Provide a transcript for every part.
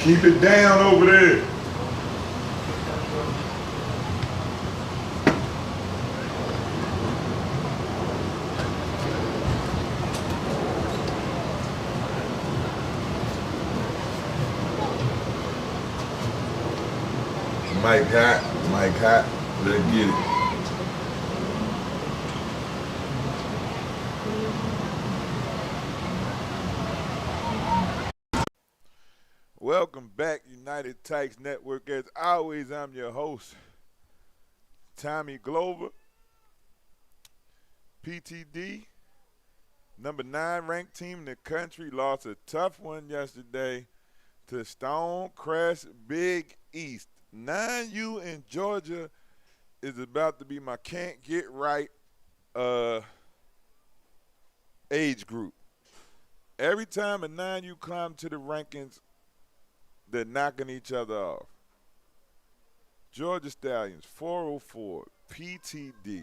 Keep it down over there. Mike hot, let's get it. Welcome back, United Tykes Network. As always, I'm your host, Tommy Glover. PTD, number 9 ranked team in the country, lost a tough one yesterday to Stonecrest Big East. 9U in Georgia is about to be my can't get right age group. Every time a 9U comes to the rankings, they're knocking each other off. Georgia Stallions, 404, PTD,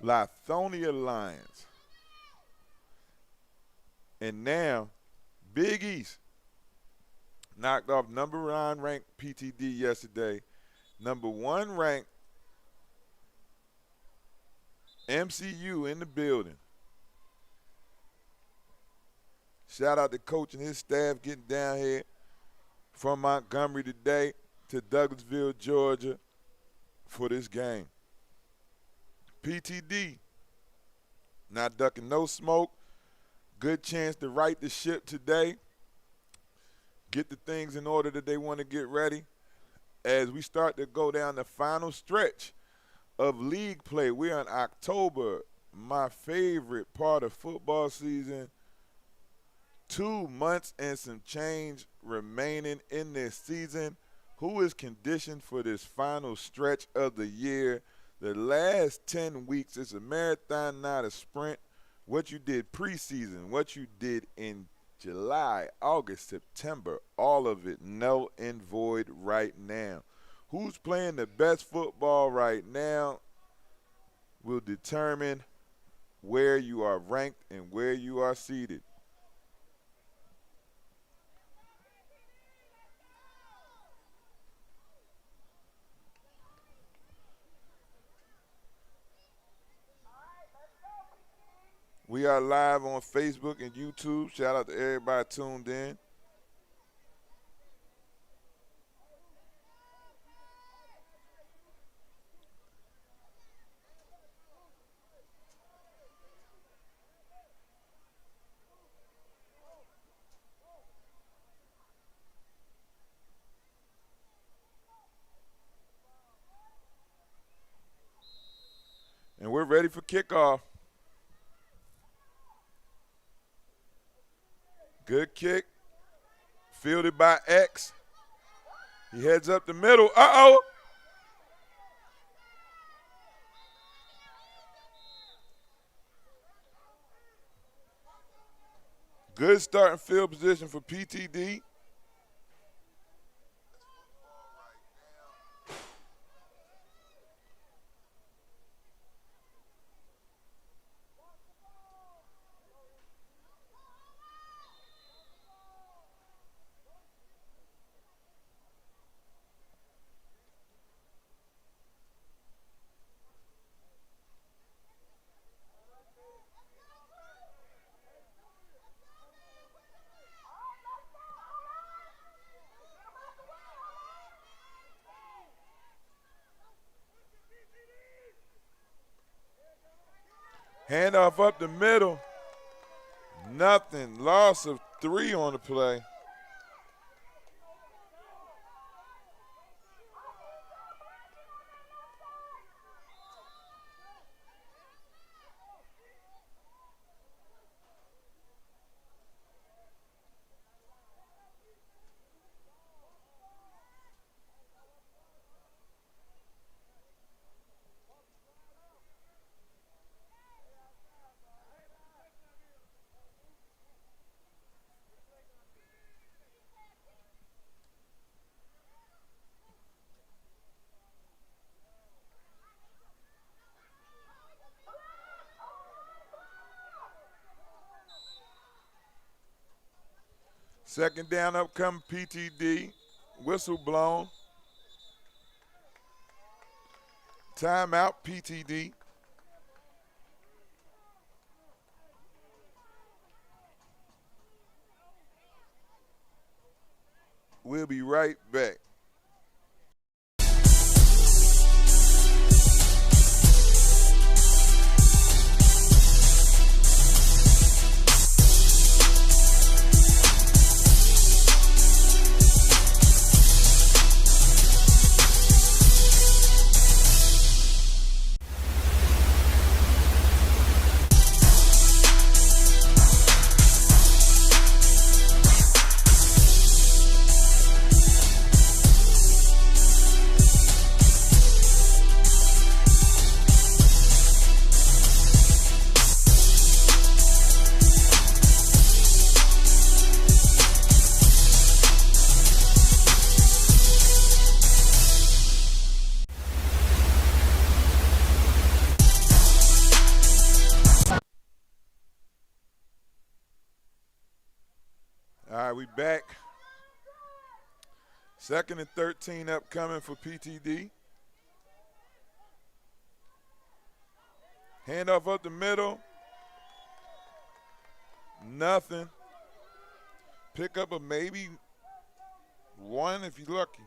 Lithonia Lions, and now Big East knocked off number 9 ranked PTD yesterday, number 1 ranked MCU in the building. Shout out to coach and his staff getting down here from Montgomery today to Douglasville, Georgia for this game. PTD not ducking no smoke. Good chance to right the ship today. Get the things in order that they want to get ready as we start to go down the final stretch of league play. We're in October, my favorite part of football season. 2 months and some change remaining in this season. Who is conditioned for this final stretch of the year? The last 10 weeks, it's a marathon, not a sprint. What you did preseason, what you did in July, August, September, all of it null and void right now. Who's playing the best football right now will determine where you are ranked and where you are seated. We are live on Facebook and YouTube. Shout out to everybody tuned in. And we're ready for kickoff. Good kick. Fielded by X. He heads up the middle. Uh-oh. Good starting field position for PTD. Handoff up the middle. Nothing. Loss of 3 on the play. Second down upcoming PTD. Whistle blown. Timeout PTD. We'll be right back. All right, we back. Second and 13 upcoming for PTD. Handoff up the middle. Nothing. Pick up a maybe one if you're lucky.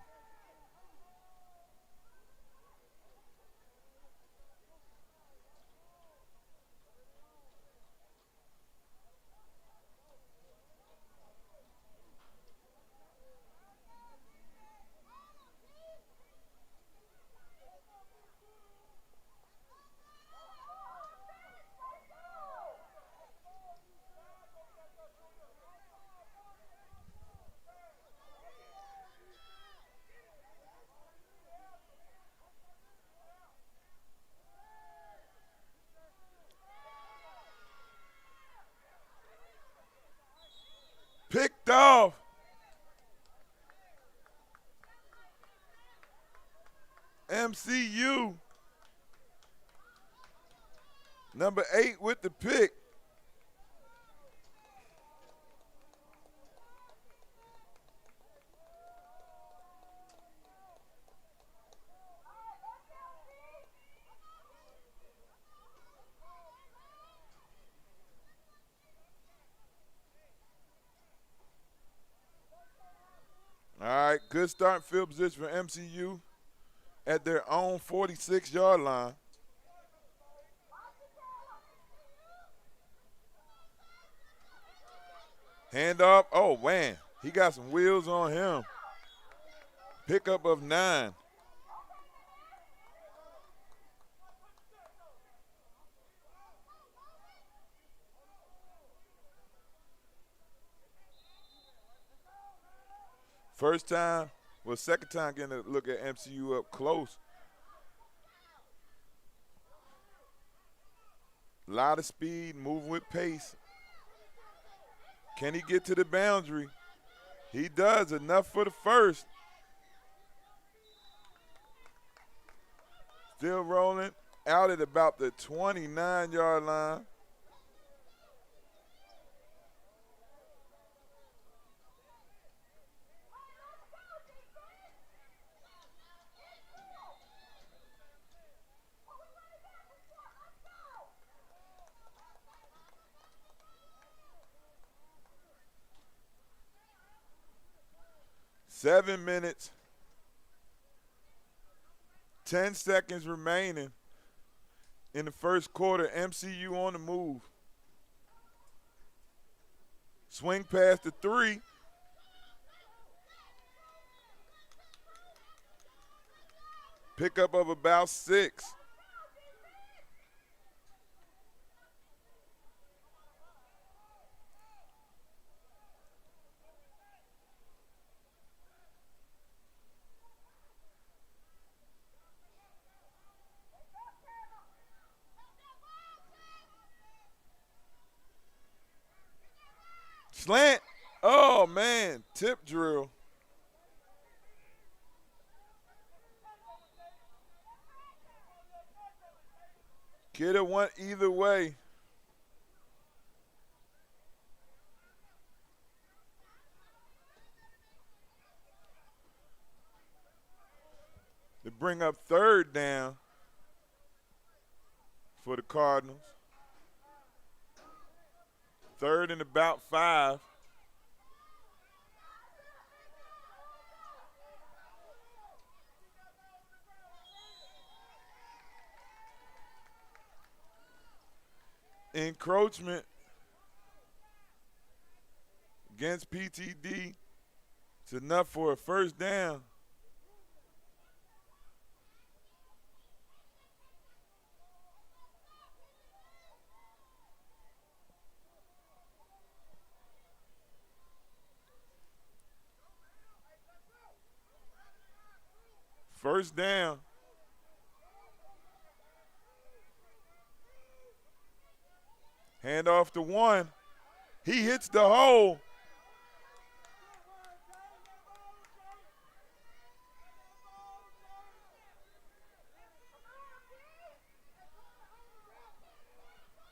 Picked off. MCU. Number 8 with the pick. All right, good starting field position for MCU at their own 46-yard line. Hand off. Oh, man, he got some wheels on him. Pickup of 9. First time, well, second time getting a look at MCU up close. A lot of speed, moving with pace. Can he get to the boundary? He does, enough for the first. Still rolling out at about the 29-yard line. Seven minutes, 10 seconds remaining in the first quarter. MCU on the move. Swing past the 3. Pickup of about 6. Slant. Oh, man, tip drill. Could have went either way. to bring up third down for the Cardinals. Third and about 5. Encroachment against PTD. It's enough for a first down. First down. Hand off to 1. He hits the hole.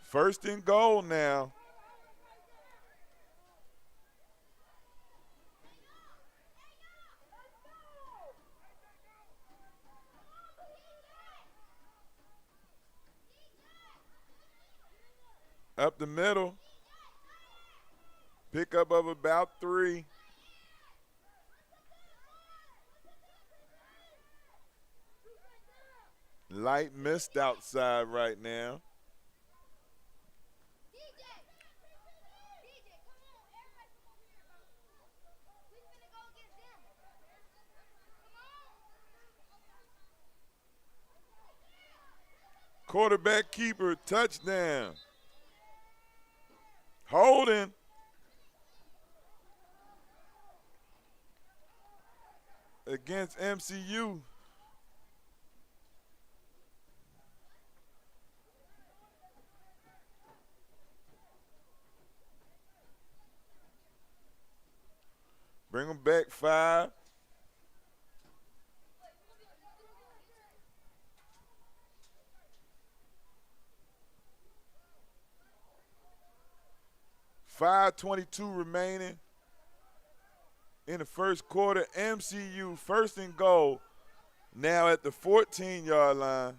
First and goal now. Up the middle. Pickup of about 3. Light mist outside right now. Quarterback keeper, touchdown. Holding. Against MCU. Bring them back 5. $5:22 remaining in the first quarter. MCU first and goal. Now at the 14-yard line.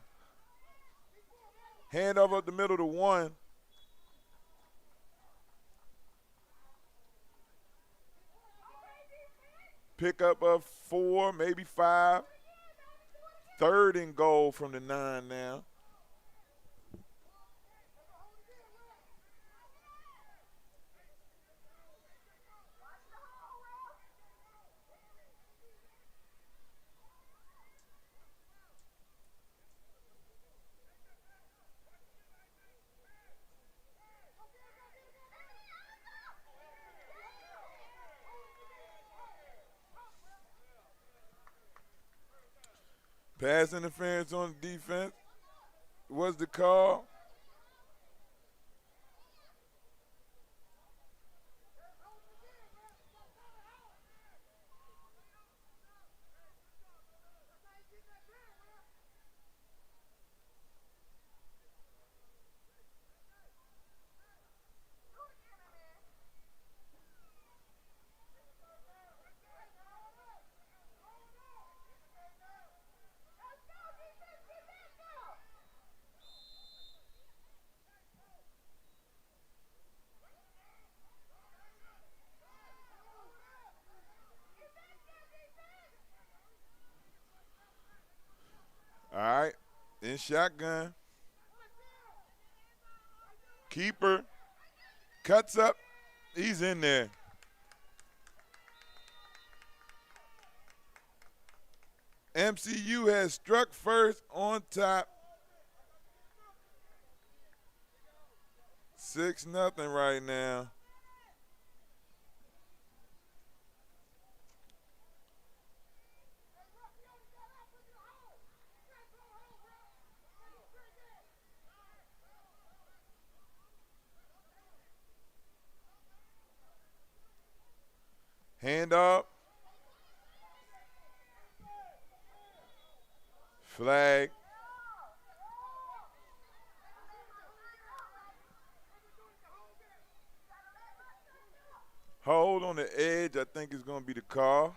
Hand off up the middle to 1. Pickup of 4, maybe 5. Third and goal from the 9 now. Pass interference on the defense was the call. All right, in shotgun. Keeper cuts up. He's in there. MCU has struck first on top. 6-0 right now. Hand up. Flag. Hold on the edge, I think is going to be the call.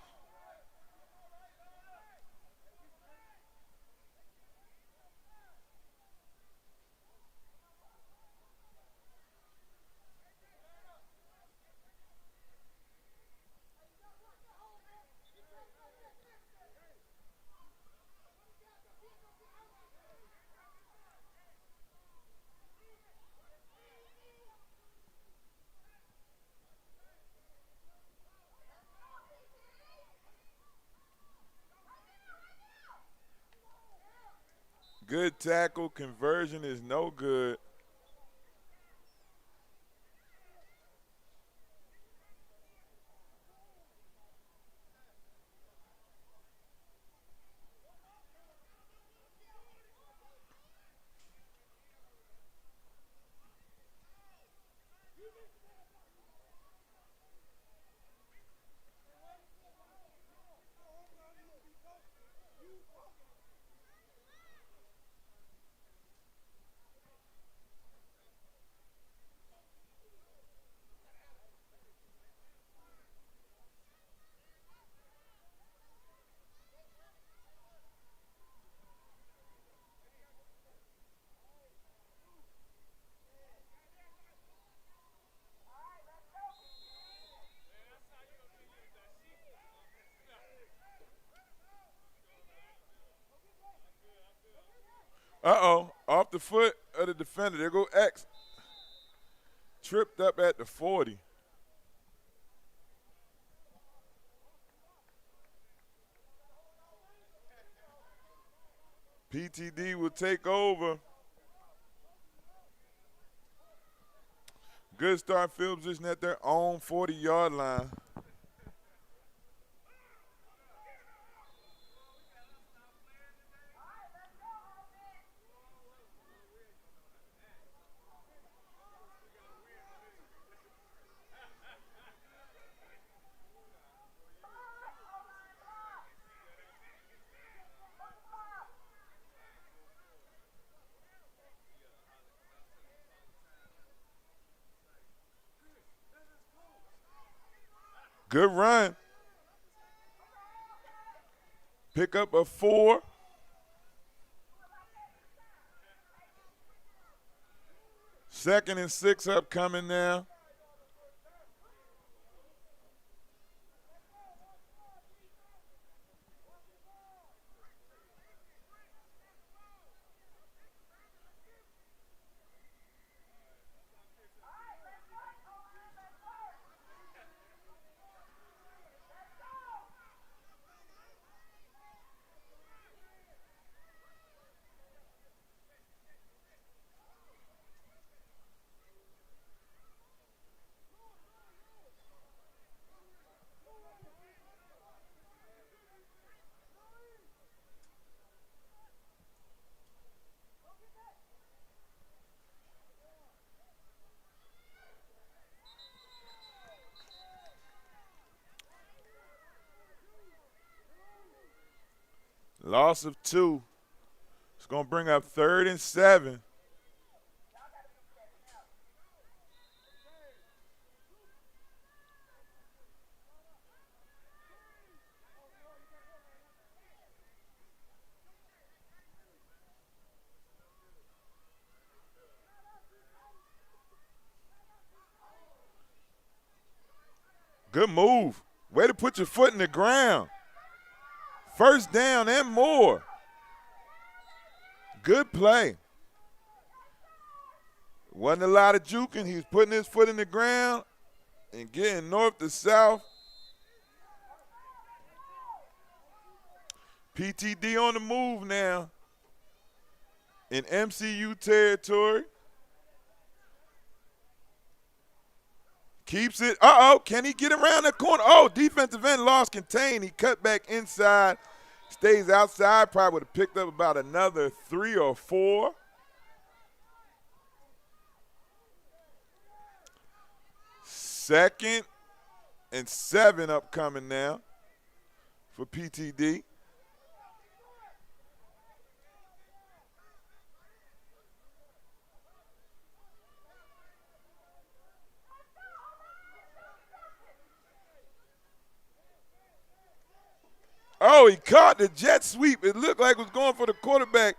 Good tackle. Conversion is no good. Uh-oh, off the foot of the defender. There go X. Tripped up at the 40. PTD will take over. Good start field position at their own 40-yard line. Good run. Pick up a 4. Second and 6 upcoming now. Loss of 2. It's going to bring up 3rd and 7. Good move. Way to put your foot in the ground. First down and more. Good play. Wasn't a lot of juking. He was putting his foot in the ground and getting north to south. PTD on the move now in MCU territory. Keeps it. Uh-oh, can he get around the corner? Oh, defensive end lost contain. He cut back inside, stays outside. Probably would have picked up about another 3 or 4. Second and 7 upcoming now for PTD. Oh, he caught the jet sweep. It looked like it was going for the quarterback.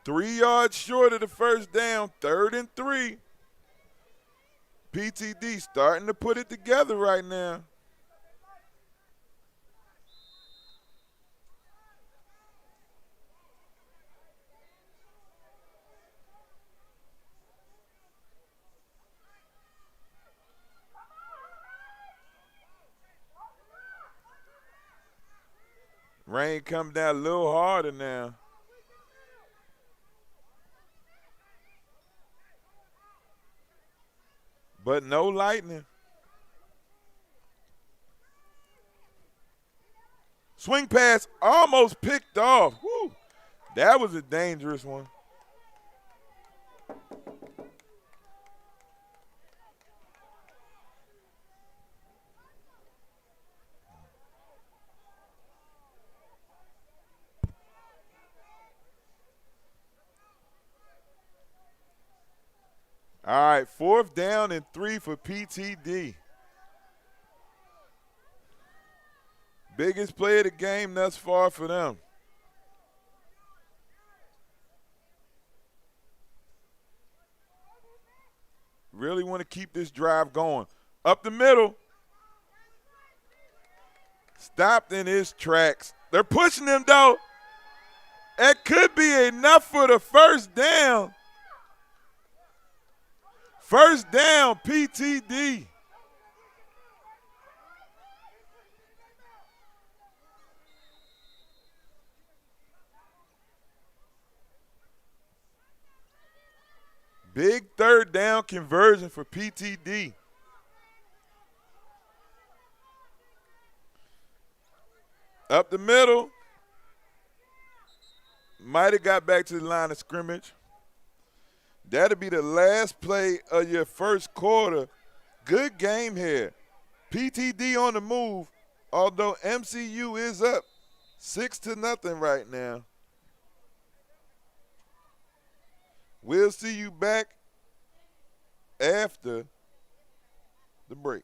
Three yards short of the first down, 3rd and 3. PTD starting to put it together right now. Rain come down a little harder now. But no lightning. Swing pass almost picked off. Whew. That was a dangerous one. All right, 4th down and 3 for PTD. Biggest play of the game thus far for them. Really want to keep this drive going. Up the middle. Stopped in his tracks. They're pushing him, though. That could be enough for the first down. First down, PTD. Big 3rd down conversion for PTD. Up the middle. Might have got back to the line of scrimmage. That'll be the last play of your first quarter. Good game here. PTD on the move, although MCU is up 6-0 right now. We'll see you back after the break.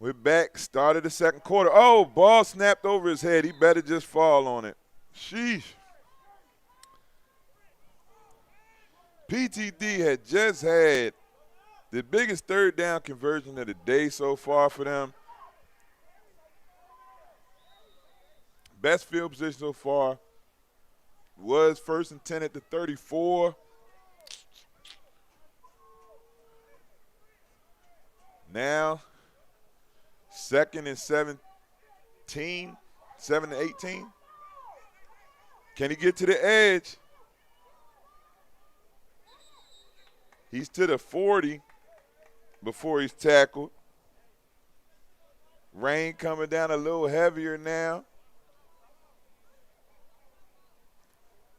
We're back, started the second quarter. Oh, ball snapped over his head. He better just fall on it. Sheesh. PTD had just had the biggest 3rd down conversion of the day so far for them. Best field position so far was 1st and 10 at the 34. Now, 2nd and 17, 7 to 18. Can he get to the edge? He's to the 40 before he's tackled. Rain coming down a little heavier now.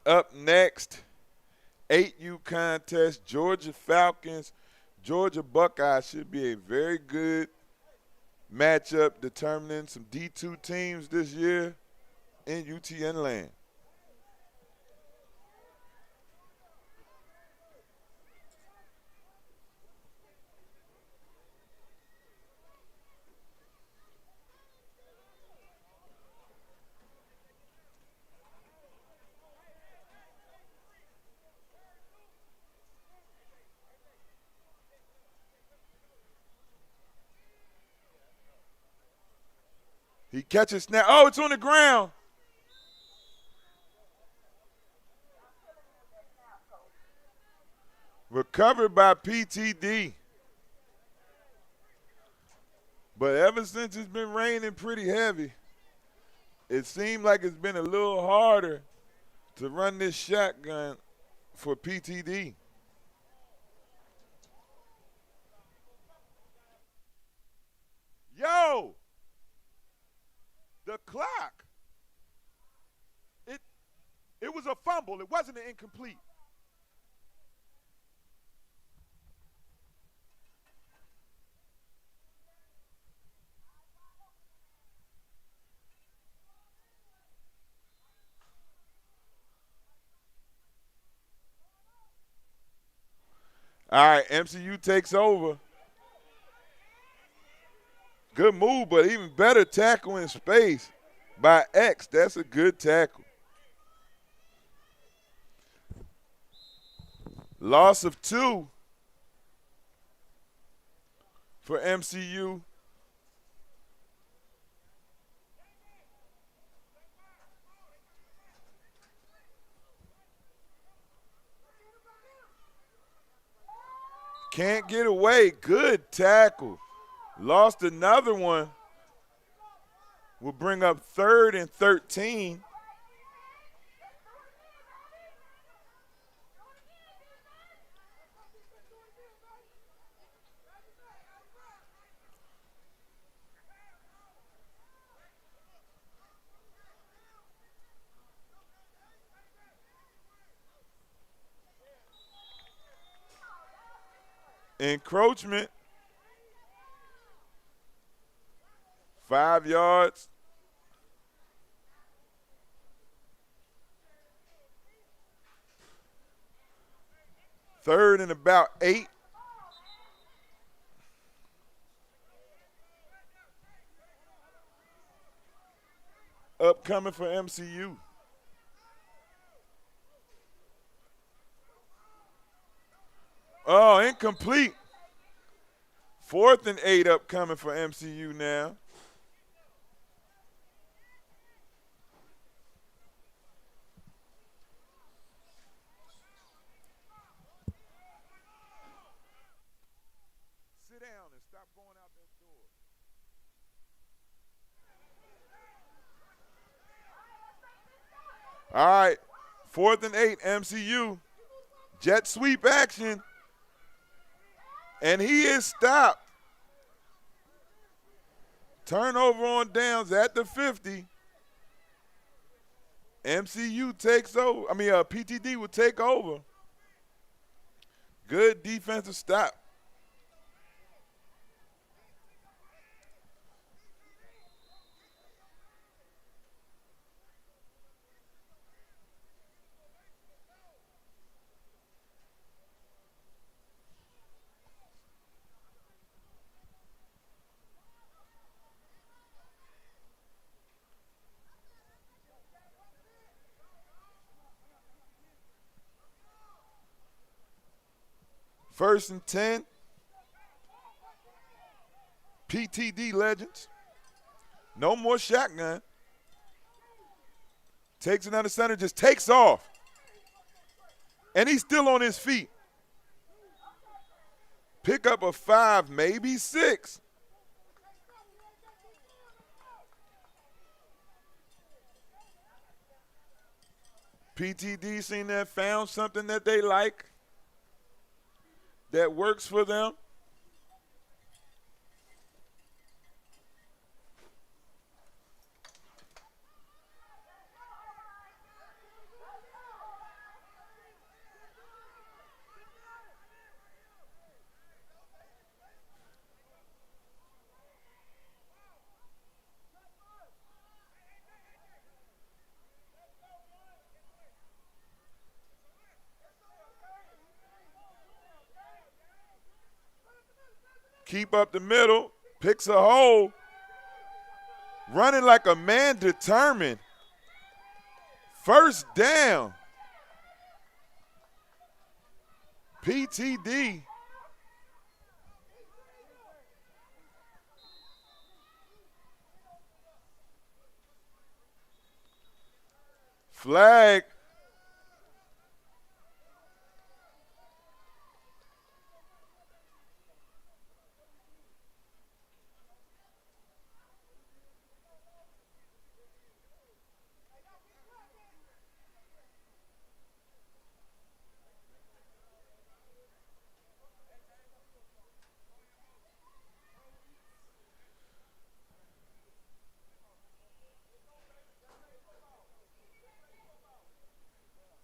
Up next, 8U contest, Georgia Falcons, Georgia Buckeyes. Should be a very good matchup determining some D2 teams this year in UTN land. He catches snap. Oh, it's on the ground. Recovered by PTD. But ever since it's been raining pretty heavy, it seemed like it's been a little harder to run this shotgun for PTD. Yo, the clock. It it was a fumble. It wasn't an incomplete. All right, MCU takes over. Good move, but even better tackle in space by X. That's a good tackle. Loss of 2 for MCU. Can't get away. Good tackle. Lost another one. Will bring up 3rd and 13. Encroachment. 5 yards. Third and about 8. Upcoming for MCU. Oh, incomplete. 4th and 8 upcoming for MCU now. Sit down and stop going out that door. All right, 4th and 8, MCU. Jet sweep action. And he is stopped. Turnover on downs at the 50. MCU takes over. PTD will take over. Good defensive stop. First and 10. PTD legends. No more shotgun. Takes another center, just takes off. And he's still on his feet. Pick up a 5, maybe 6. PTD seen that, found something that they like, that works for them. Keep up the middle, picks a hole, running like a man determined. First down. PTD. Flag.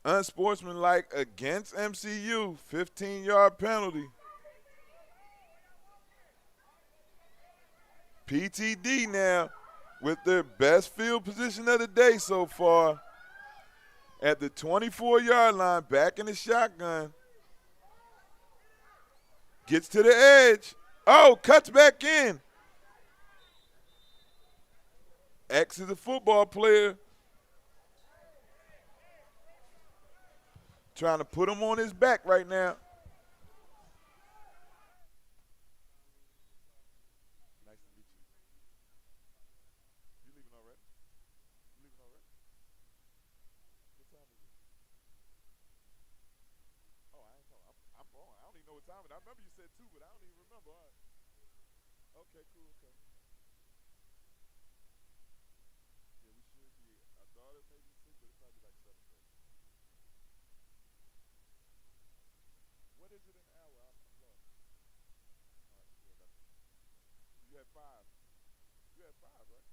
Unsportsmanlike against MCU. 15-yard penalty. PTD now with their best field position of the day so far at the 24-yard line, back in the shotgun. Gets to the edge. Oh, cuts back in. X is a football player. Trying to put him on his back right now. Nice to meet you. You leaving already? You leaving already? What time is it? Oh, I ain't talking. I'm wrong. I don't even know what time it is. I remember you said 2, but I don't even remember. All right. Okay, cool, okay. Yeah, we should be. Our daughter may be 6, but it's probably like 7:30. What is it an hour? I'm lost. All right, yeah, that's it. You had 5. You had 5, right?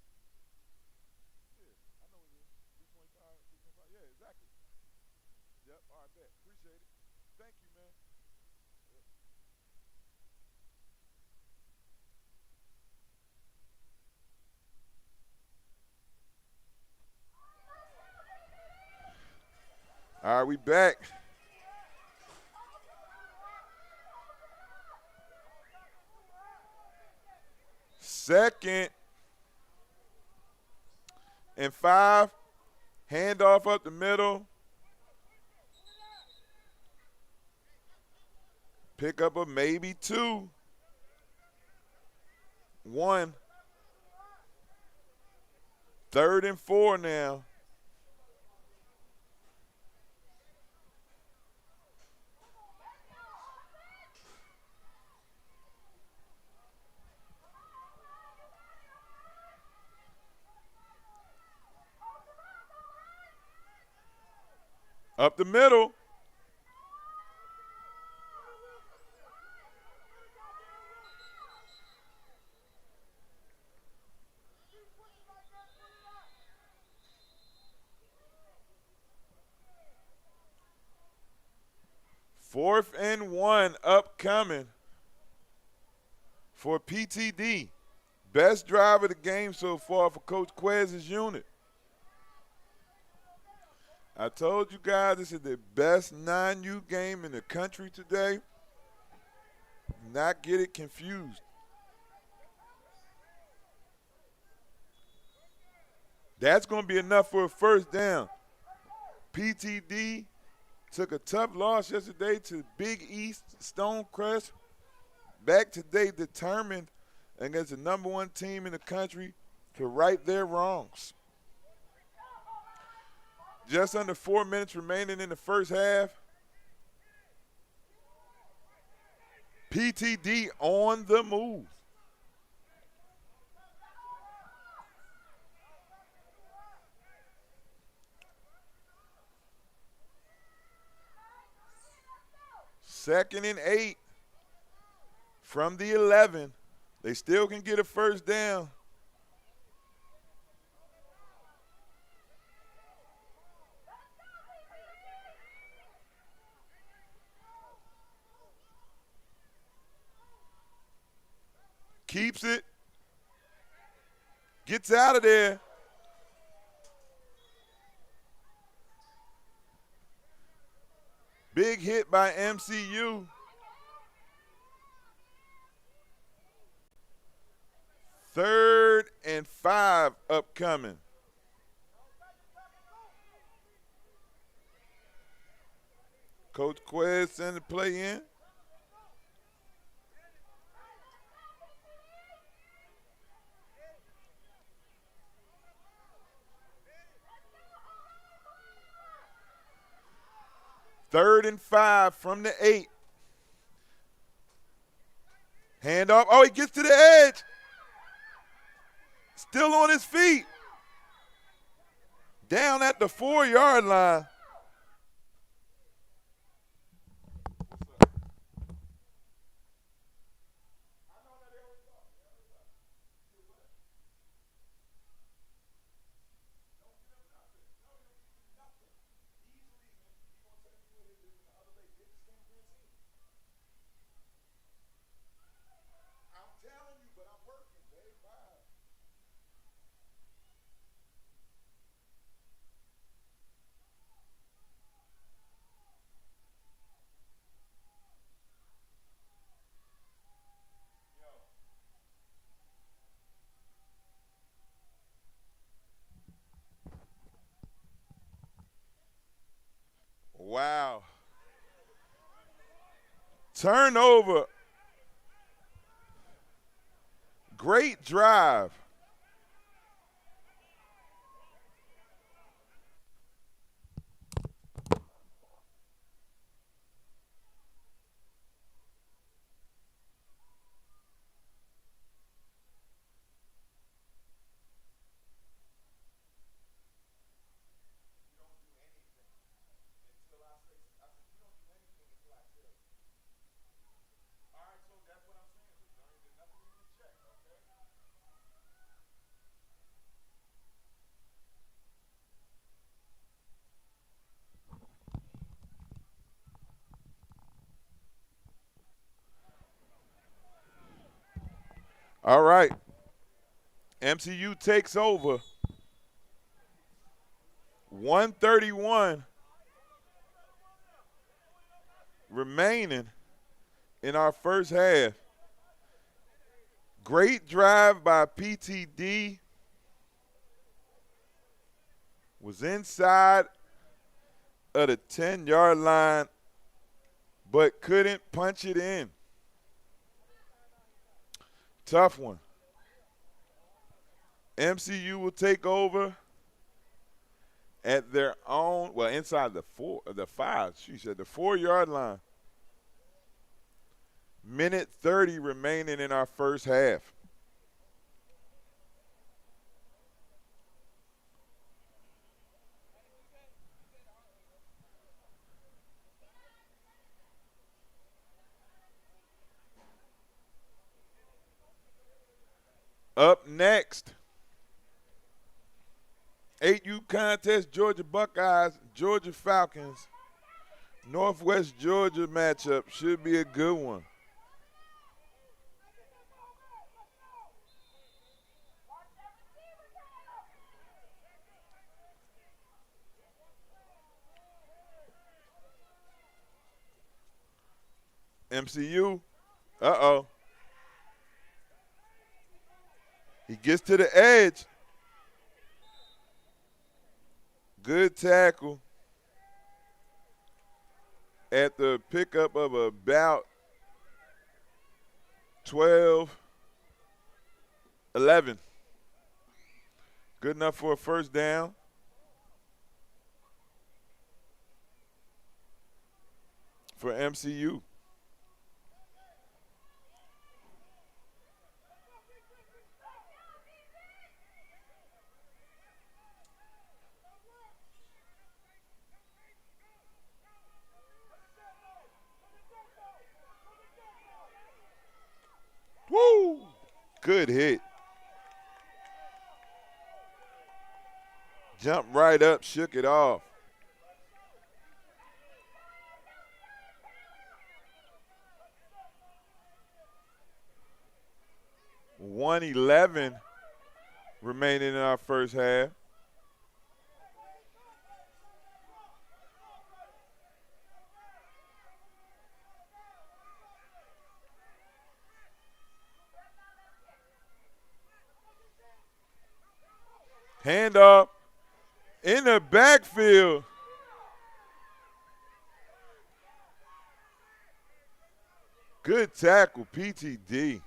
Yeah, I know what it is. 325, 325. Yeah, exactly. Yep, all right, bet. Appreciate it. Thank you, man. Yep. All right, we back. Second and 5. Handoff up the middle. Pick up a maybe 2. 1. 3rd and 4 now. Up the middle. Fourth and 1 upcoming for PTD. Best drive of the game so far for Coach Quez's unit. I told you guys this is the best non-U game in the country today. Not get it confused. That's going to be enough for a first down. PTD took a tough loss yesterday to Big East Stonecrest. Back today determined against the number 1 team in the country to right their wrongs. Just under 4 minutes remaining in the first half. PTD on the move. Second and 8 from the 11. They still can get a first down. Keeps it. Gets out of there. Big hit by MCU. 3rd and 5 upcoming. Coach Quez send the play in. Third and 5 from the 8. Handoff. Oh, he gets to the edge. Still on his feet. Down at the 4-yard line. Turnover. Great drive. All right. MCU takes over. 131 remaining in our first half. Great drive by PTD. Was inside of the 10-yard line, but couldn't punch it in. Tough one. MCU will take over at their own, well, inside the 4-yard line. Minute 30 remaining in our first half. Up next, 8U contest, Georgia Buckeyes, Georgia Falcons. Northwest Georgia matchup should be a good one. MCU, uh-oh. He gets to the edge. Good tackle at the pickup of about 12, 11. Good enough for a first down. For MCU. Woo! Good hit. Jumped right up, shook it off. $111 remaining in our first half. Hand up in the backfield. Good tackle, PTD.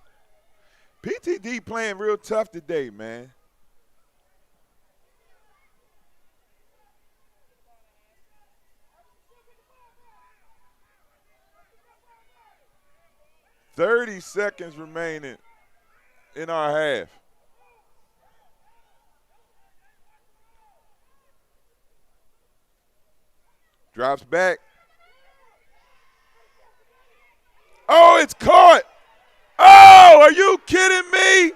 PTD playing real tough today, man. $30 seconds remaining in our half. Drops back. Oh, it's caught. Oh, are you kidding me?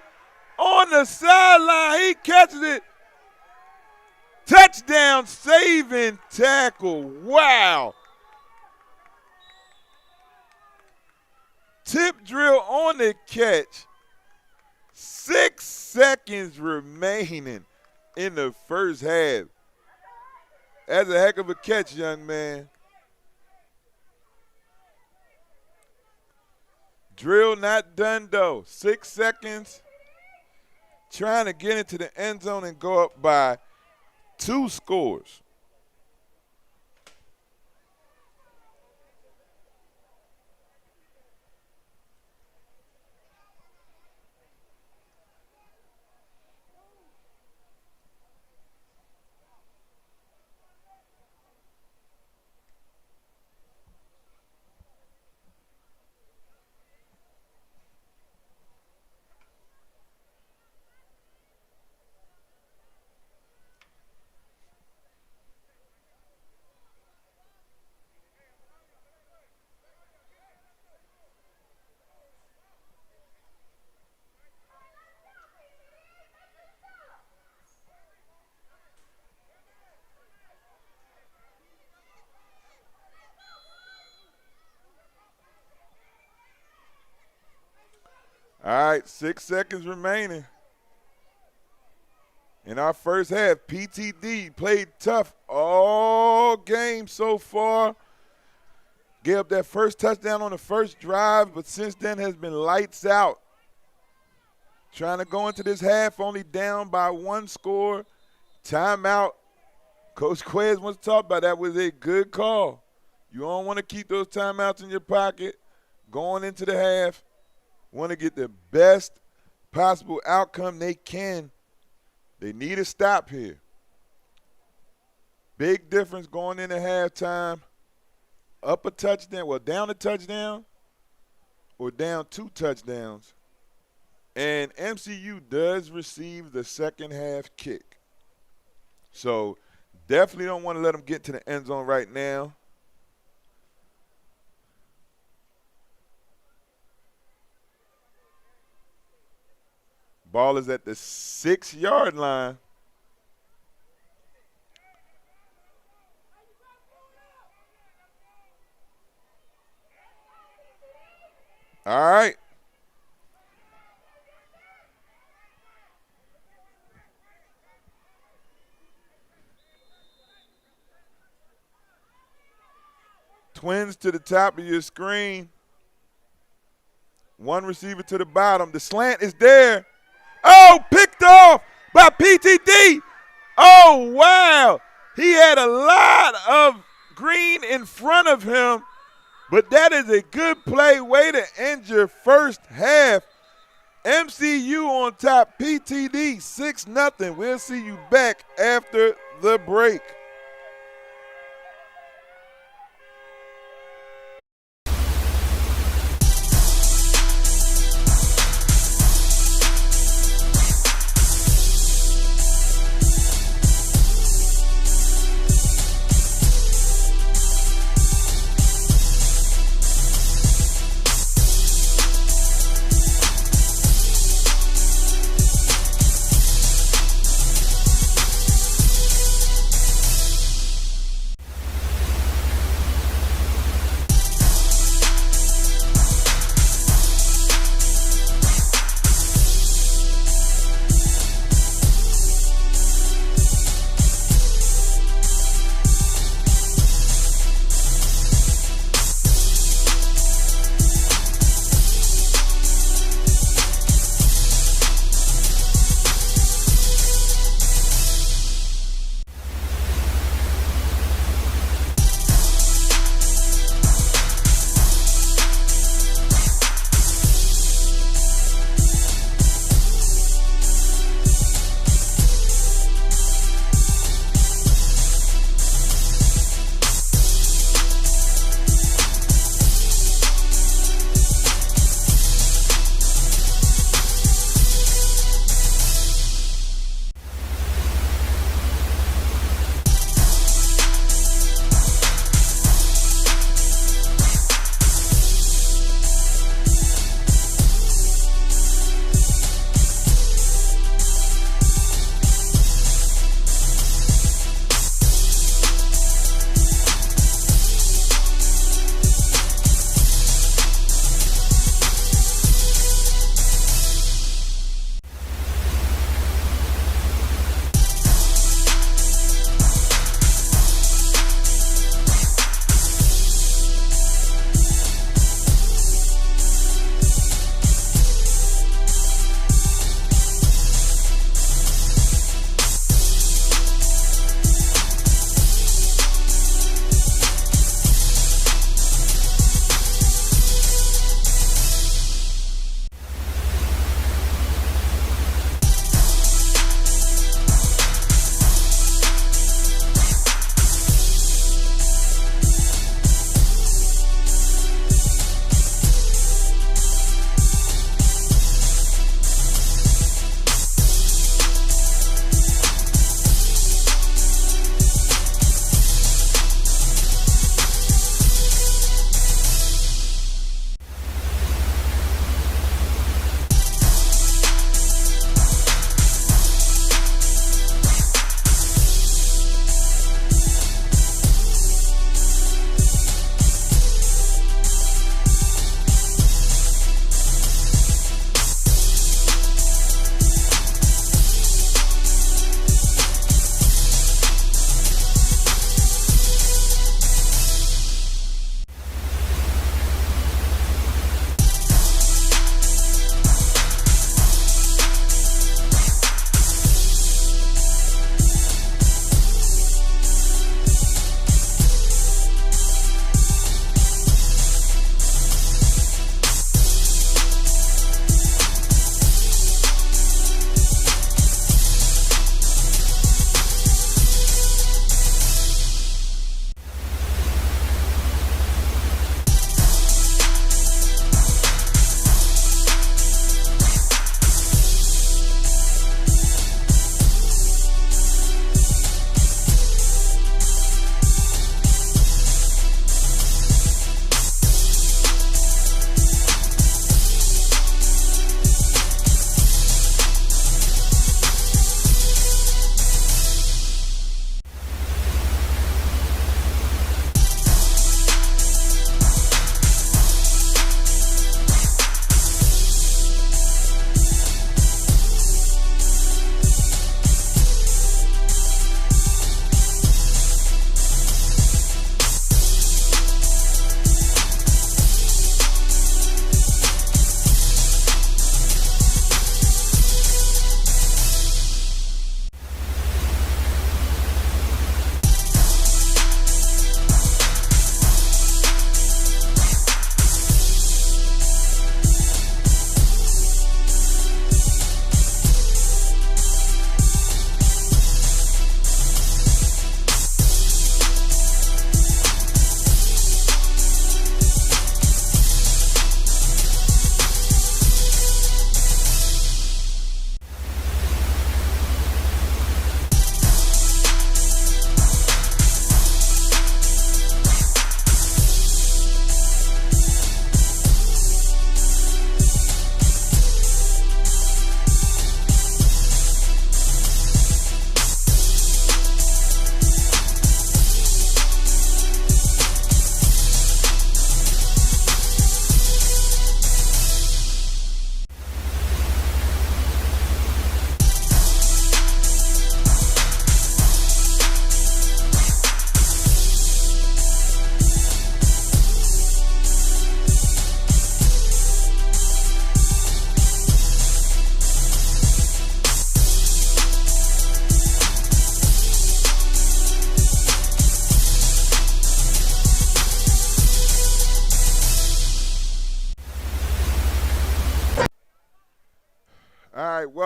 On the sideline, he catches it. Touchdown, saving tackle. Wow. Tip drill on the catch. 6 seconds remaining in the first half. That's a heck of a catch, young man. Drill not done, though. 6 seconds. Trying to get into the end zone and go up by 2 scores. right, 6 seconds remaining. In our first half, PTD played tough all game so far. Gave up that first touchdown on the first drive, but since then has been lights out. Trying to go into this half only down by 1 score. Timeout. Coach Quez wants to talk about that. Was a good call. You don't want to keep those timeouts in your pocket going into the half. Want to get the best possible outcome they can. They need a stop here. Big difference going into halftime. Up a touchdown, well, down a touchdown or down 2 touchdowns. And MCU does receive the second half kick. So definitely don't want to let them get to the end zone right now. Ball is at the 6-yard line. All right. Twins to the top of your screen. 1 receiver to the bottom. The slant is there. Oh, picked off by PTD. Oh, wow. He had a lot of green in front of him, but that is a good play. Way to end your first half. MCU on top, PTD 6-0. We'll see you back after the break.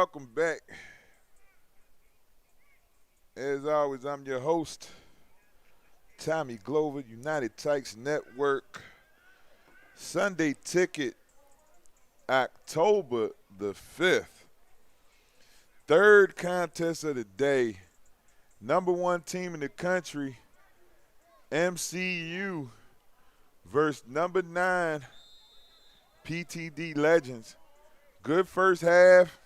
welcome back. As always, I'm your host, Tommy Glover, United Tykes Network. Sunday Ticket, October the 5th. Third contest of the day. Number one team in the country, MCU, versus number 9, PTD Legends. Good first half.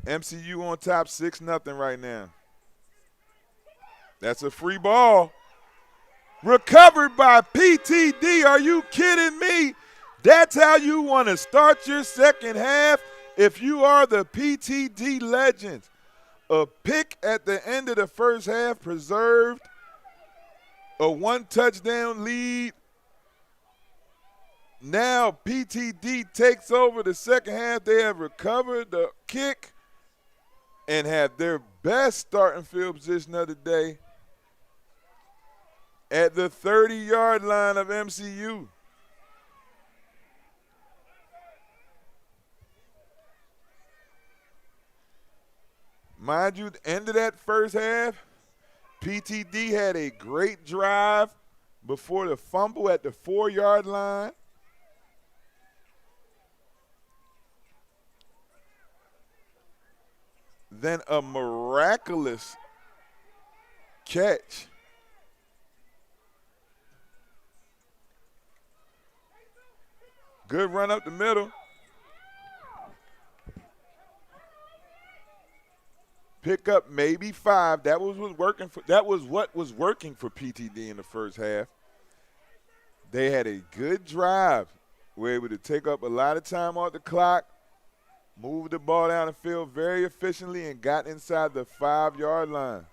MCU on top 6-0 right now. That's a free ball. Recovered by PTD. Are you kidding me? That's how you want to start your second half if you are the PTD Legends. A pick at the end of the first half preserved a 1-touchdown lead. Now PTD takes over the second half. They have recovered the kick and have their best starting field position of the day at the 30-yard line of MCU. Mind you, the end of that first half, PTD had a great drive before the fumble at the 4-yard line. Then a miraculous catch. Good run up the middle. Pick up maybe 5. That was what was working for PTD in the first half. They had a good drive. Were able to take up a lot of time off the clock, moved the ball down the field very efficiently, and got inside the 5-yard line.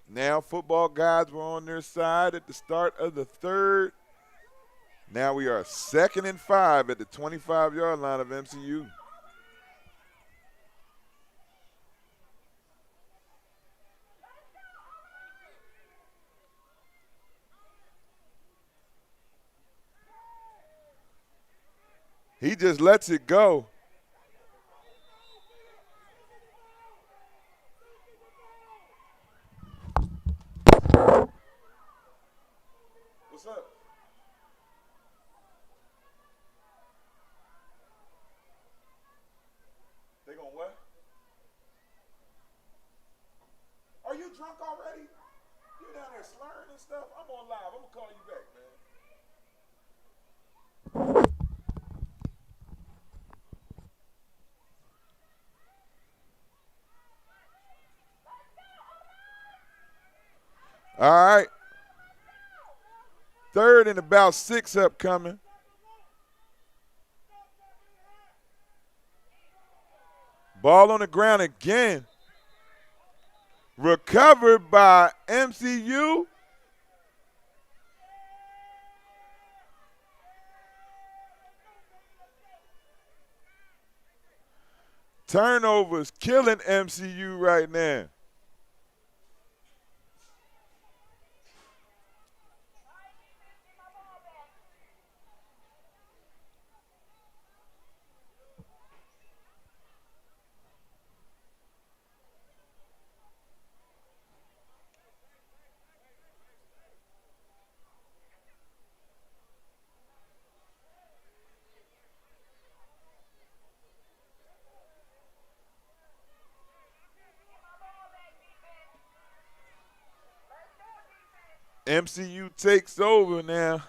Now football gods were on their side at the start of the third. Now we are 2nd and 5 at the 25-yard line of MCU. He just lets it go. What's up? They gonna what? Are you drunk already? You down there slurring and stuff? I'm on live. I'm gonna call you back, man. All right. 3rd and about 6 upcoming. Ball on the ground again. Recovered by MCU. Turnovers killing MCU right now. MCU takes over now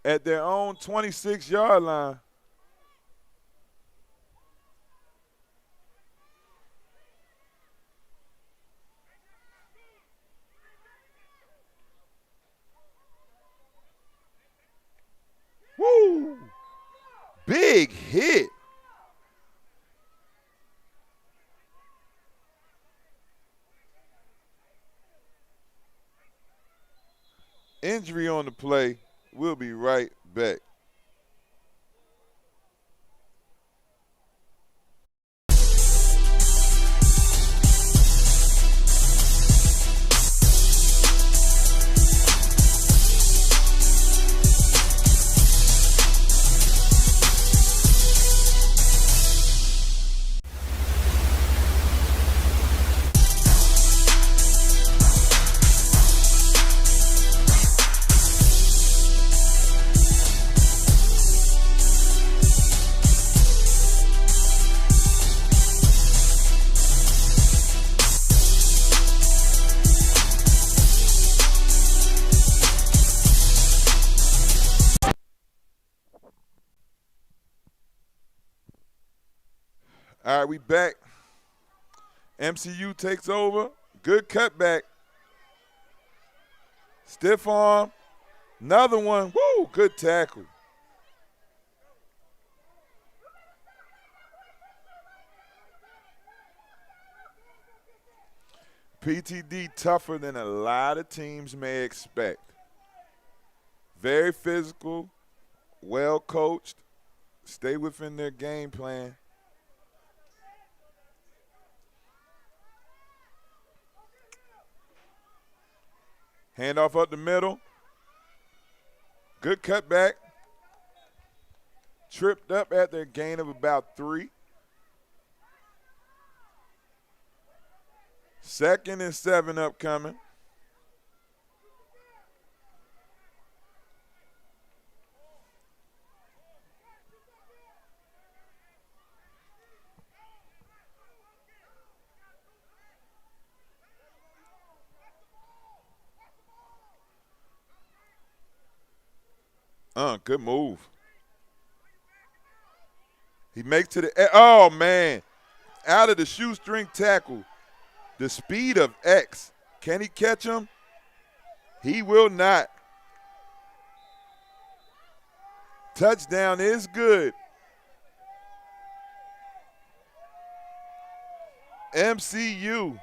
at their own 26-yard line. Woo! Big hit. Injury on the play. We'll be right back. All right, we back. MCU takes over. Good cutback. Stiff arm. Another one. Woo, good tackle. PTD tougher than a lot of teams may expect. Very physical, well coached, stay within their game plan. Handoff up the middle. Good cutback. Tripped up at their gain of about 3. 2nd and 7 upcoming. Good move. He makes to the – oh, man. Out of the shoestring tackle. The speed of X. Can he catch him? He will not. Touchdown is good. MCU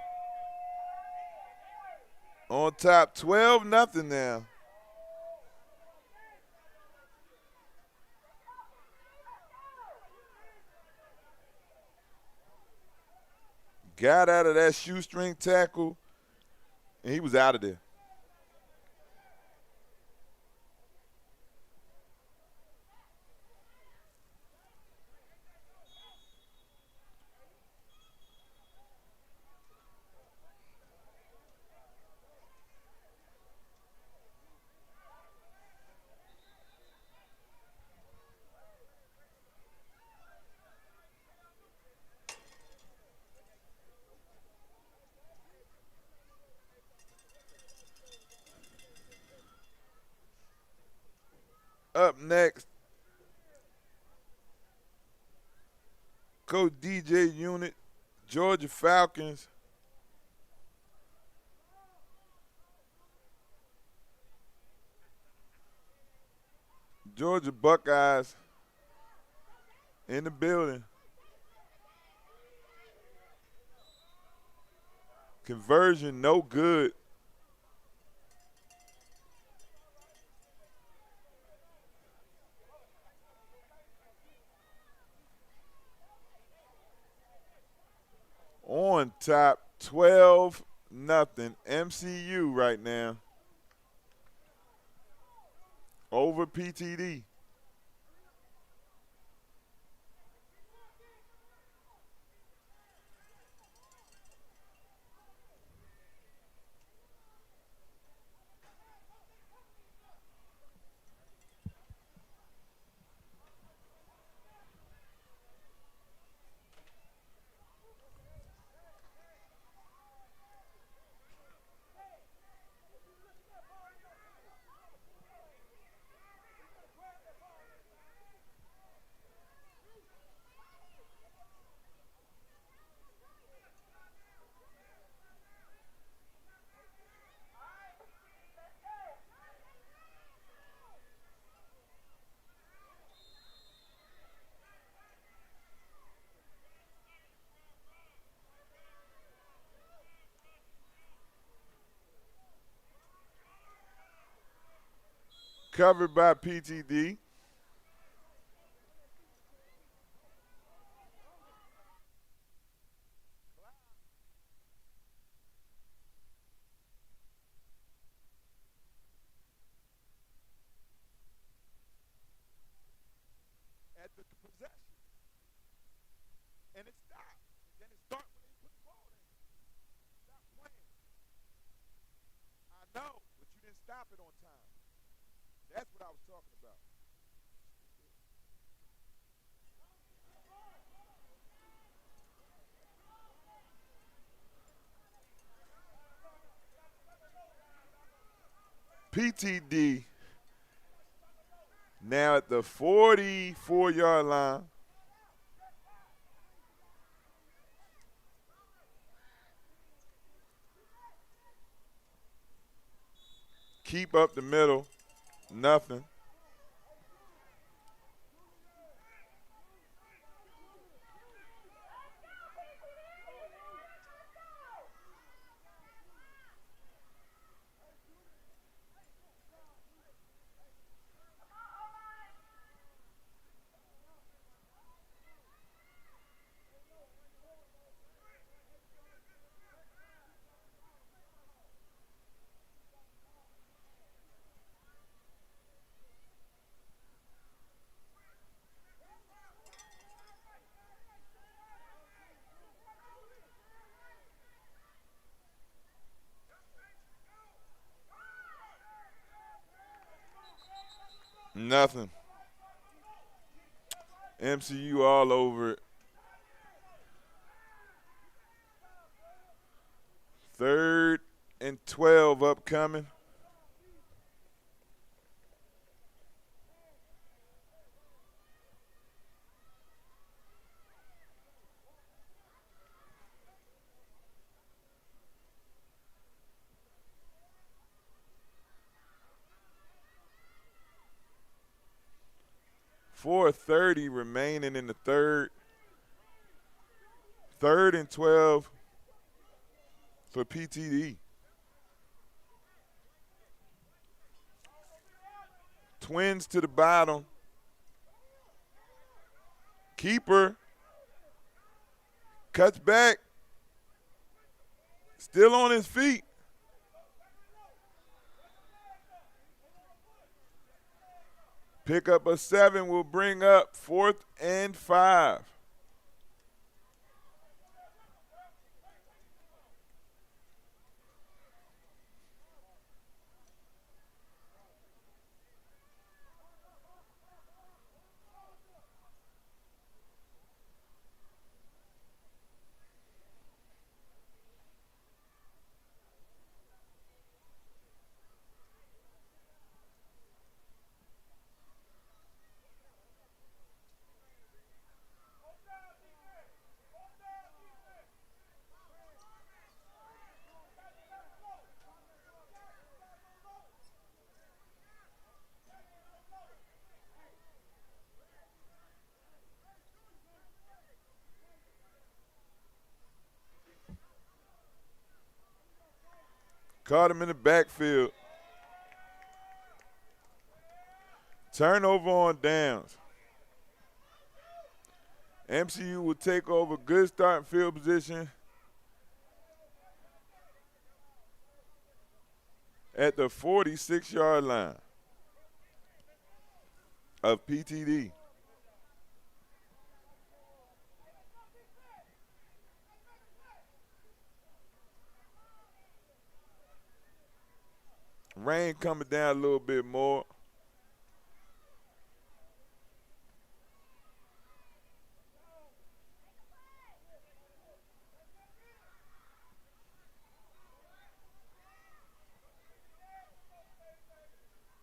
on top 12-0 now. Got out of that shoestring tackle, and he was out of there. Up next, Coach DJ Unit, Georgia Falcons. Georgia Buckeyes in the building. Conversion no good. On top 12-0 MCU right now over PTD. Covered by PTD. At the possession. And it stopped. Then it starts when they put the ball in. Stop playing. I know, but you didn't stop it on time. That's what I was talking about. PTD now at the 44-yard line. keep up the middle. Nothing. Nothing. MCU all over it. 3rd and 12 upcoming. .430 remaining in the third. 3rd and 12 for PTD. Twins to the bottom. Keeper cuts back. Still on his feet. Pick up a 7 will bring up 4th and 5. Caught him in the backfield. Turnover on downs. MCU will take over. Good starting field position at the 46-yard line of PTD. Rain coming down a little bit more.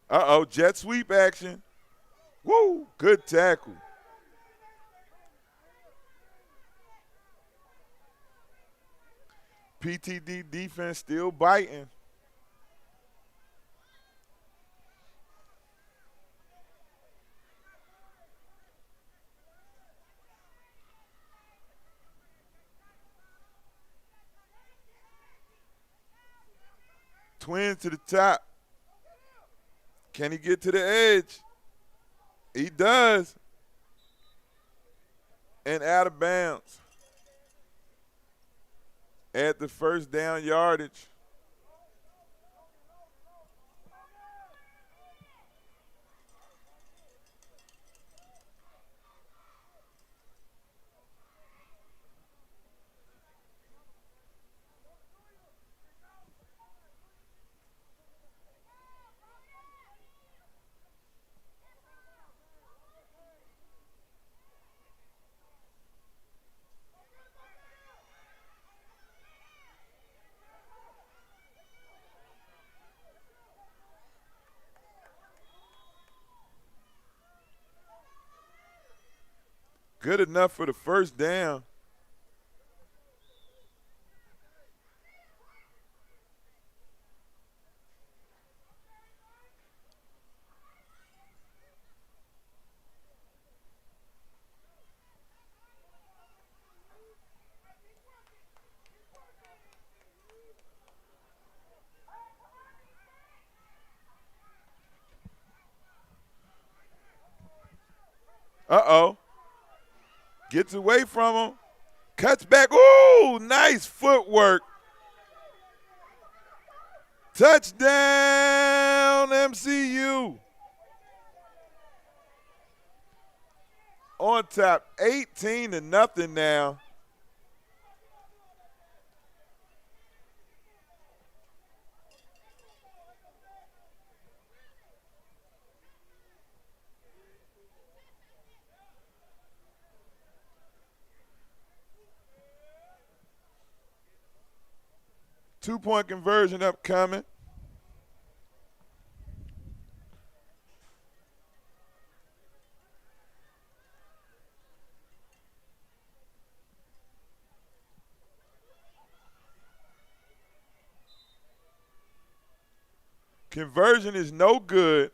Uh-oh, jet sweep action. Woo, good tackle. PTD defense still biting. Twins to the top. Can he get to the edge? He does. And out of bounds. At the first down yardage. Good enough for the first down. Uh-oh. Gets away from him. Cuts back. Ooh, nice footwork. Touchdown, MCU. On top, 18-0 now. Two-point conversion upcoming. Conversion is no good.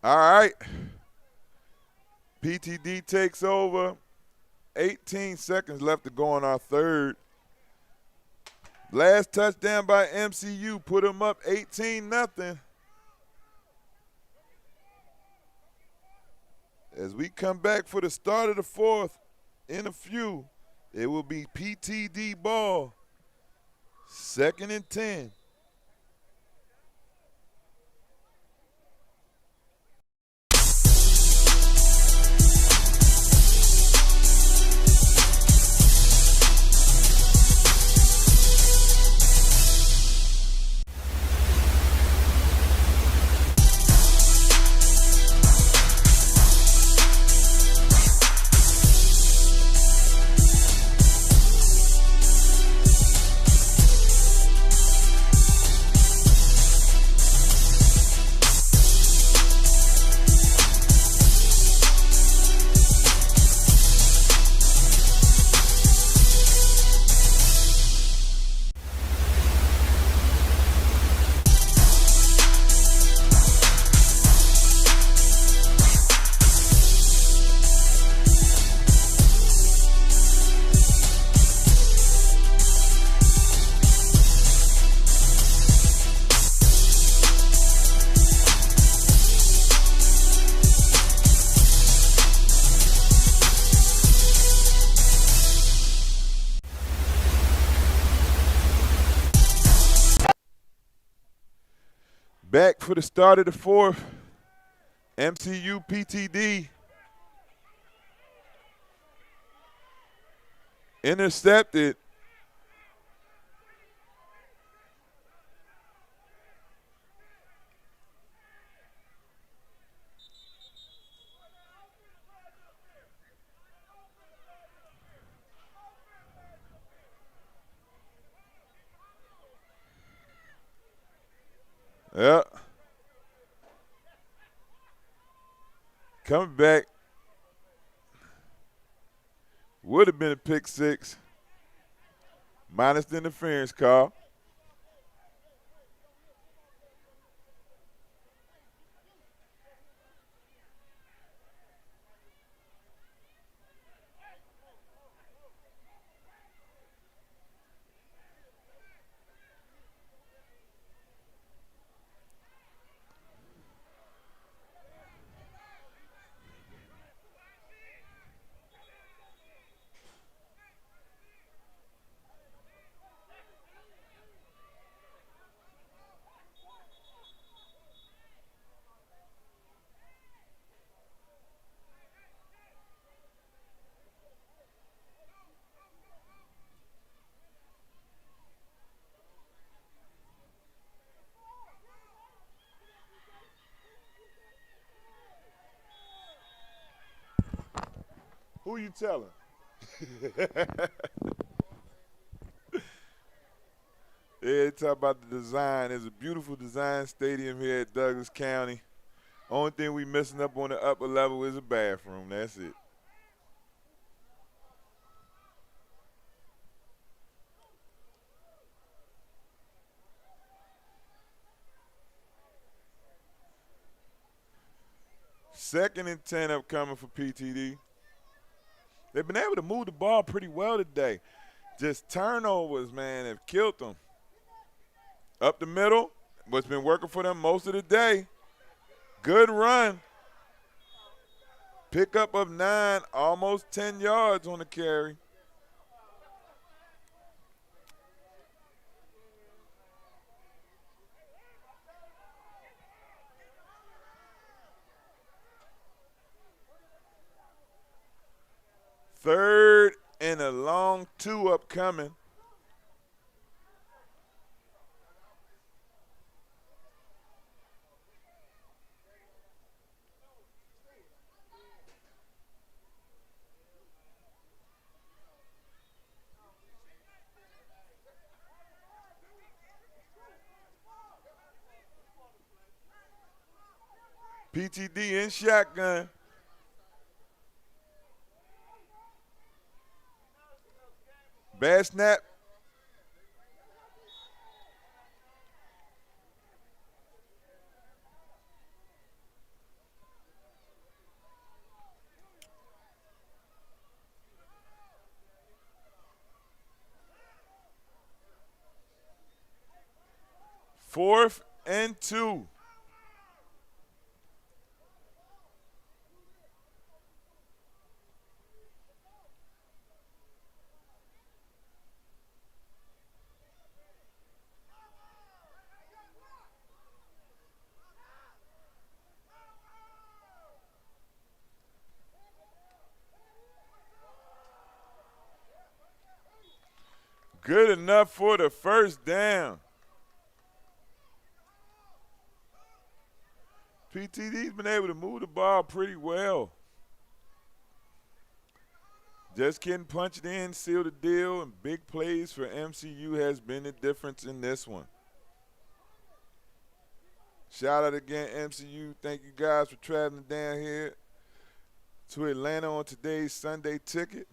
All right. PTD takes over. 18 seconds left to go on our third. Last touchdown by MCU put them up 18-0. As we come back for the start of the fourth in a few, it will be PTD ball. 2nd and 10. Back for the start of the fourth. MCU PTD. Intercepted. Yeah. Coming back. Would have been a pick six. Minus the interference call. Who you telling? Yeah, talk about the design. It's a beautiful design stadium here at Douglas County. Only thing we missing up on the upper level is a bathroom. That's it. Second and 10 upcoming for PTD. They've been able to move the ball pretty well today. Just turnovers, man, have killed them. Up the middle, what's been working for them most of the day. Good run. Pickup of 9, almost 10 yards on the carry. Third and a long 2 upcoming. PTD in shotgun. Bad snap. Fourth and 2. Good enough for the first down. PTD's been able to move the ball pretty well. Just getting punched in, seal the deal, and big plays for MCU has been the difference in this one. Shout out again, MCU. Thank you guys for traveling down here to Atlanta on today's Sunday ticket.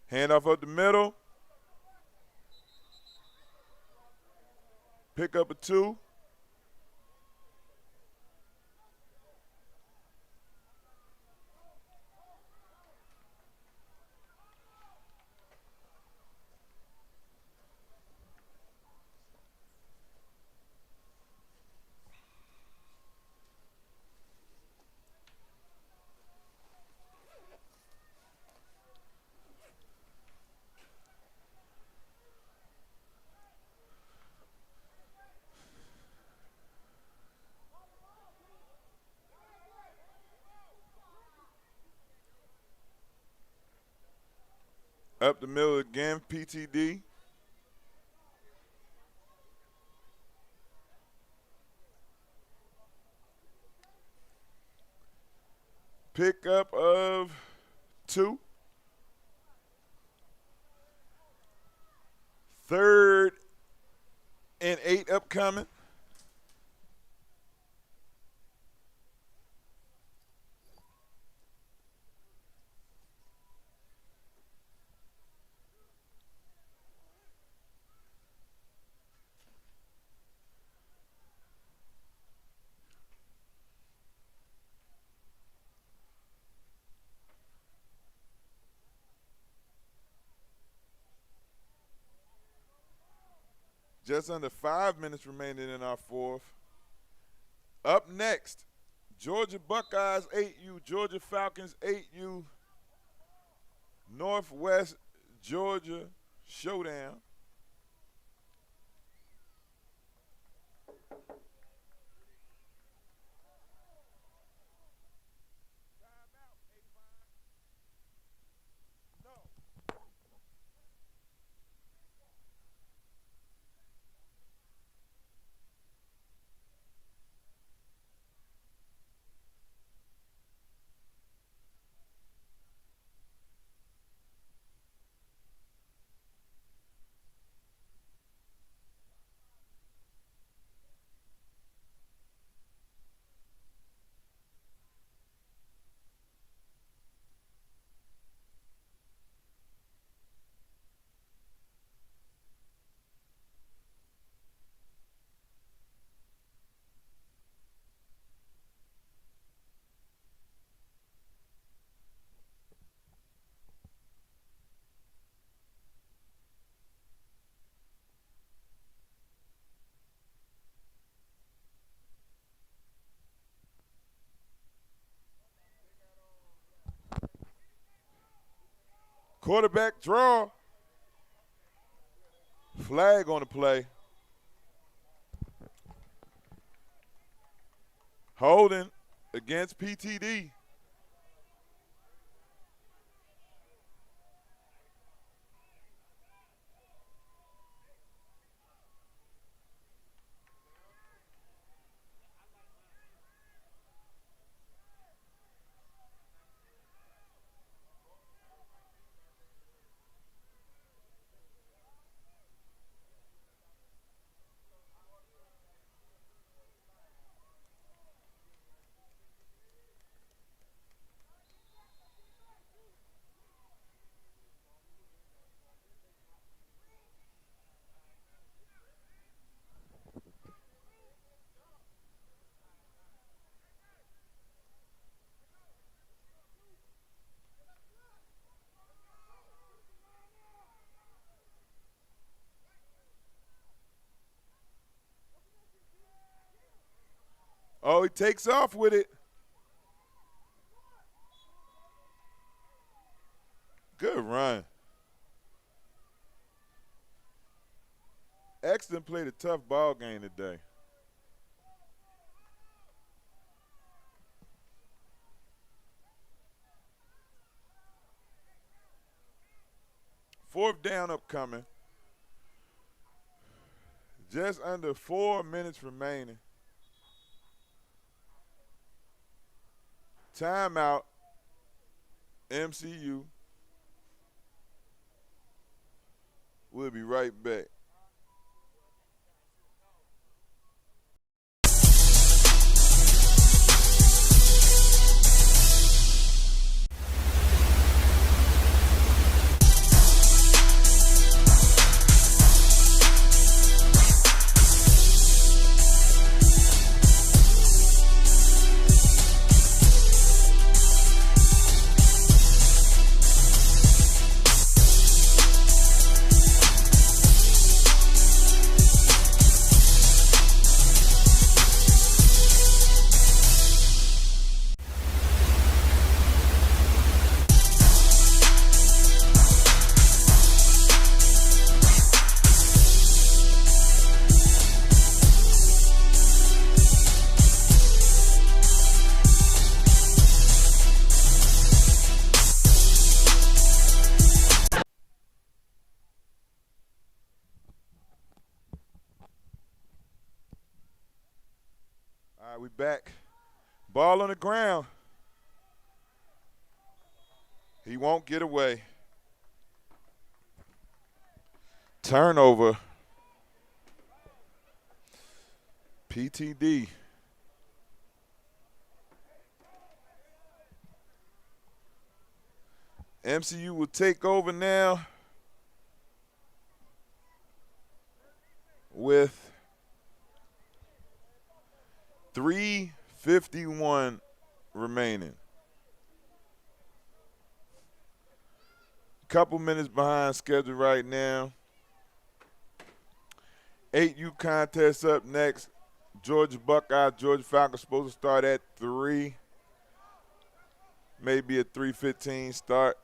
Handoff up the middle. Pick up a 2. Up the middle again, PTD. Pickup of 2. 3rd and 8 upcoming. Just under 5 minutes remaining in our 4th. Up next, Georgia Buckeyes 8U, Georgia Falcons 8U, Northwest Georgia showdown. Quarterback draw. Flag on the play. Holding against PTD. Oh, he takes off with it. Good run. Exton played a tough ball game today. Fourth down upcoming. Just under 4 minutes remaining. Timeout, MCU. We'll be right back. All right, we back. Ball on the ground. He won't get away. Turnover. PTD. MCU will take over now with 3:51 remaining. Couple minutes behind schedule right now. 8U contest up next. Georgia Buckeyes, Georgia Falcons supposed to start at 3. Maybe a 3:15 start.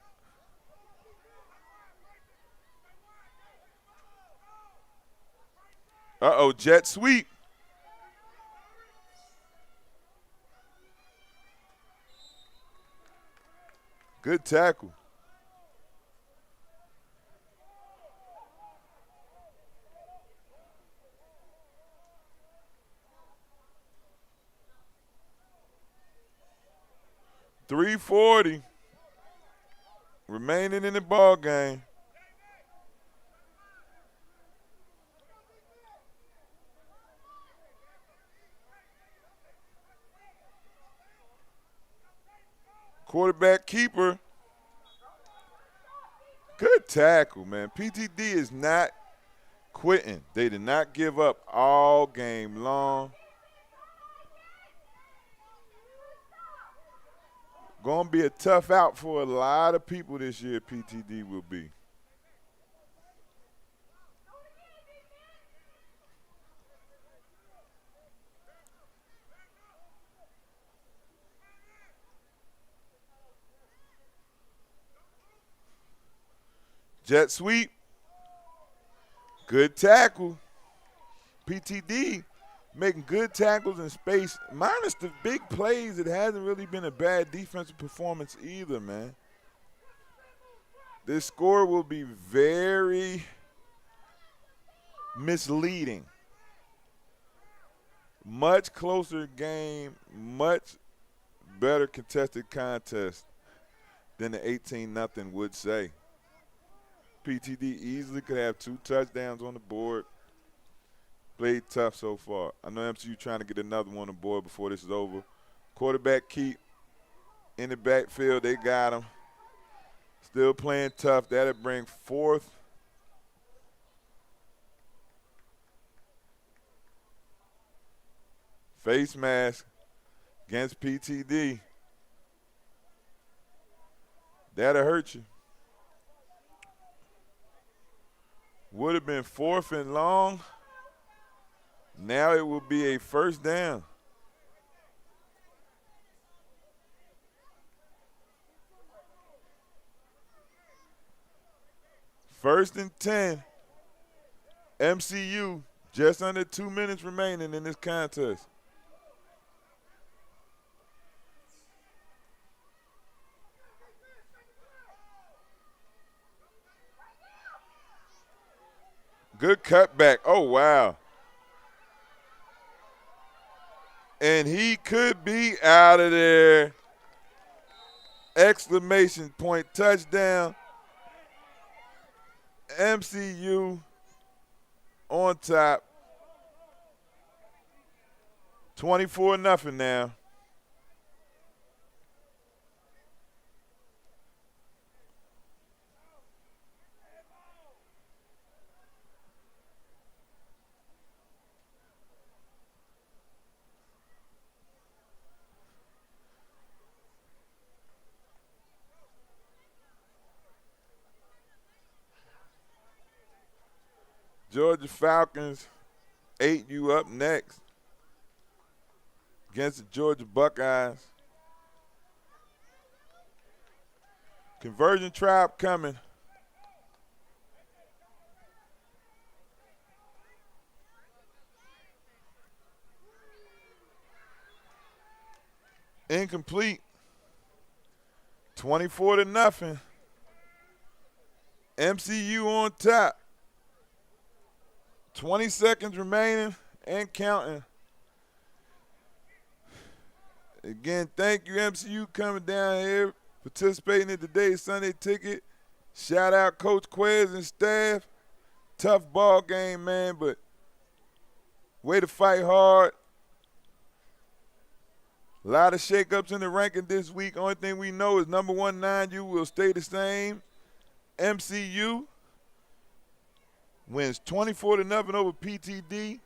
Uh-oh, jet sweep. Good tackle. .340 remaining in the ball game. Quarterback keeper. Good tackle, man. PTD is not quitting. They did not give up all game long. Going to be a tough out for a lot of people this year, PTD will be. Jet sweep. Good tackle. PTD making good tackles in space. Minus the big plays, it hasn't really been a bad defensive performance either, man. This score will be very misleading. Much closer game, much better contested contest than the 18-0 would say. PTD easily could have 2 touchdowns on the board. Played tough so far. I know MCU trying to get another one on the board before this is over. Quarterback keep in the backfield. They got him. Still playing tough. That'll bring 4th. Face mask against PTD. That'll hurt you. Would have been 4th and long. Now it will be a 1st down. First and 10. MCU, just under 2 minutes remaining in this contest. Good cutback. Oh, wow. And he could be out of there. Exclamation point touchdown. MCU on top. 24-0 now. Georgia Falcons, 8U up next against the Georgia Buckeyes. Conversion trap coming. Incomplete. 24-0. MCU on top. 20 seconds remaining and counting. Again, thank you, MCU, coming down here participating in today's Sunday Ticket. Shout out Coach Quez and staff. Tough ball game, man, but way to fight hard. A lot of shakeups in the ranking this week. Only thing we know is number 1 9U will stay the same. MCU wins 24-0 over PTD.